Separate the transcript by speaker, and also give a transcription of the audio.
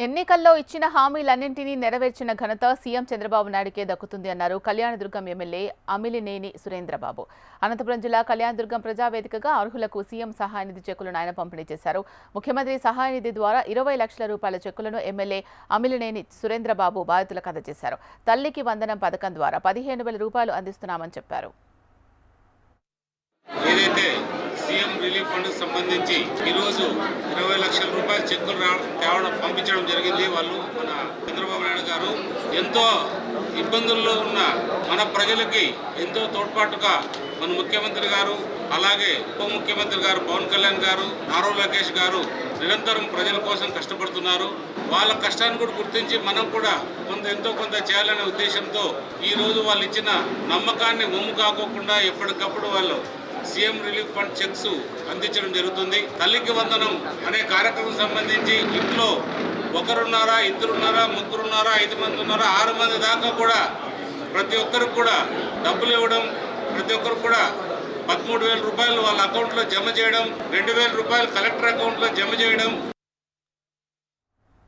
Speaker 1: ఎన్నికల్లో ఇచ్చిన హామీలన్నింటినీ నెరవేర్చిన ఘనత సీఎం చంద్రబాబు నాయుడుకే దక్కుతుంది అన్నారు కళ్యాణదుర్గం ఎమ్మెల్యే అమిలినేని సురేంద్రబాబు. అనంతపురం జిల్లా కళ్యాణదుర్గం ప్రజావేదికగా అర్హులకు సీఎం సహాయ నిధి చెక్కులను ఆయన పంపిణీ చేశారు. ముఖ్యమంత్రి సహాయ నిధి ద్వారా 20 లక్షల రూపాయల చెక్కులను ఎమ్మెల్యే అమిలినేని సురేంద్రబాబు బాధితులకు అందజేశారు. తల్లికి వందనం పథకం ద్వారా 15,000 రూపాయలు అందిస్తున్నామని చెప్పారు.
Speaker 2: సీఎం రిలీఫ్ ఫండ్ సంబంధించి ఈరోజు 20 లక్షల రూపాయల చెక్కులు పంపించడం జరిగింది. వాళ్ళు మన చంద్రబాబు నాయుడు గారు ఎంతో ఇబ్బందుల్లో ఉన్న మన ప్రజలకి ఎంతో తోడ్పాటుగా మన ముఖ్యమంత్రి గారు, అలాగే ఉప ముఖ్యమంత్రి గారు పవన్ కళ్యాణ్ గారు, నారా లోకేష్ గారు నిరంతరం ప్రజల కోసం కష్టపడుతున్నారు. వాళ్ళ కష్టాన్ని కూడా గుర్తించి మనం కూడా ఎంతో కొంత చేయాలనే ఉద్దేశంతో ఈరోజు వాళ్ళు ఇచ్చిన నమ్మకాన్ని ఒమ్ము కాకోకుండా ఎప్పటికప్పుడు వాళ్ళు సీఎం రిలీఫ్ ఫండ్ చెక్స్ అందించడం జరుగుతుంది. తల్లికి వందనం అనే కార్యక్రమం సంబంధించి ఇంట్లో ఒకరున్నారా, ఇద్దరున్నారా, ముగ్గురున్నారా, 5 మంది ఉన్నారా, 6 మంది దాకా కూడా ప్రతి ఒక్కరికి కూడా డబ్బులు ఇవ్వడం, ప్రతి ఒక్కరికి కూడా 13,000 రూపాయలు వాళ్ళ అకౌంట్లో జమ చేయడం, 2,000 రూపాయలు కలెక్టర్ అకౌంట్లో జమ చేయడం.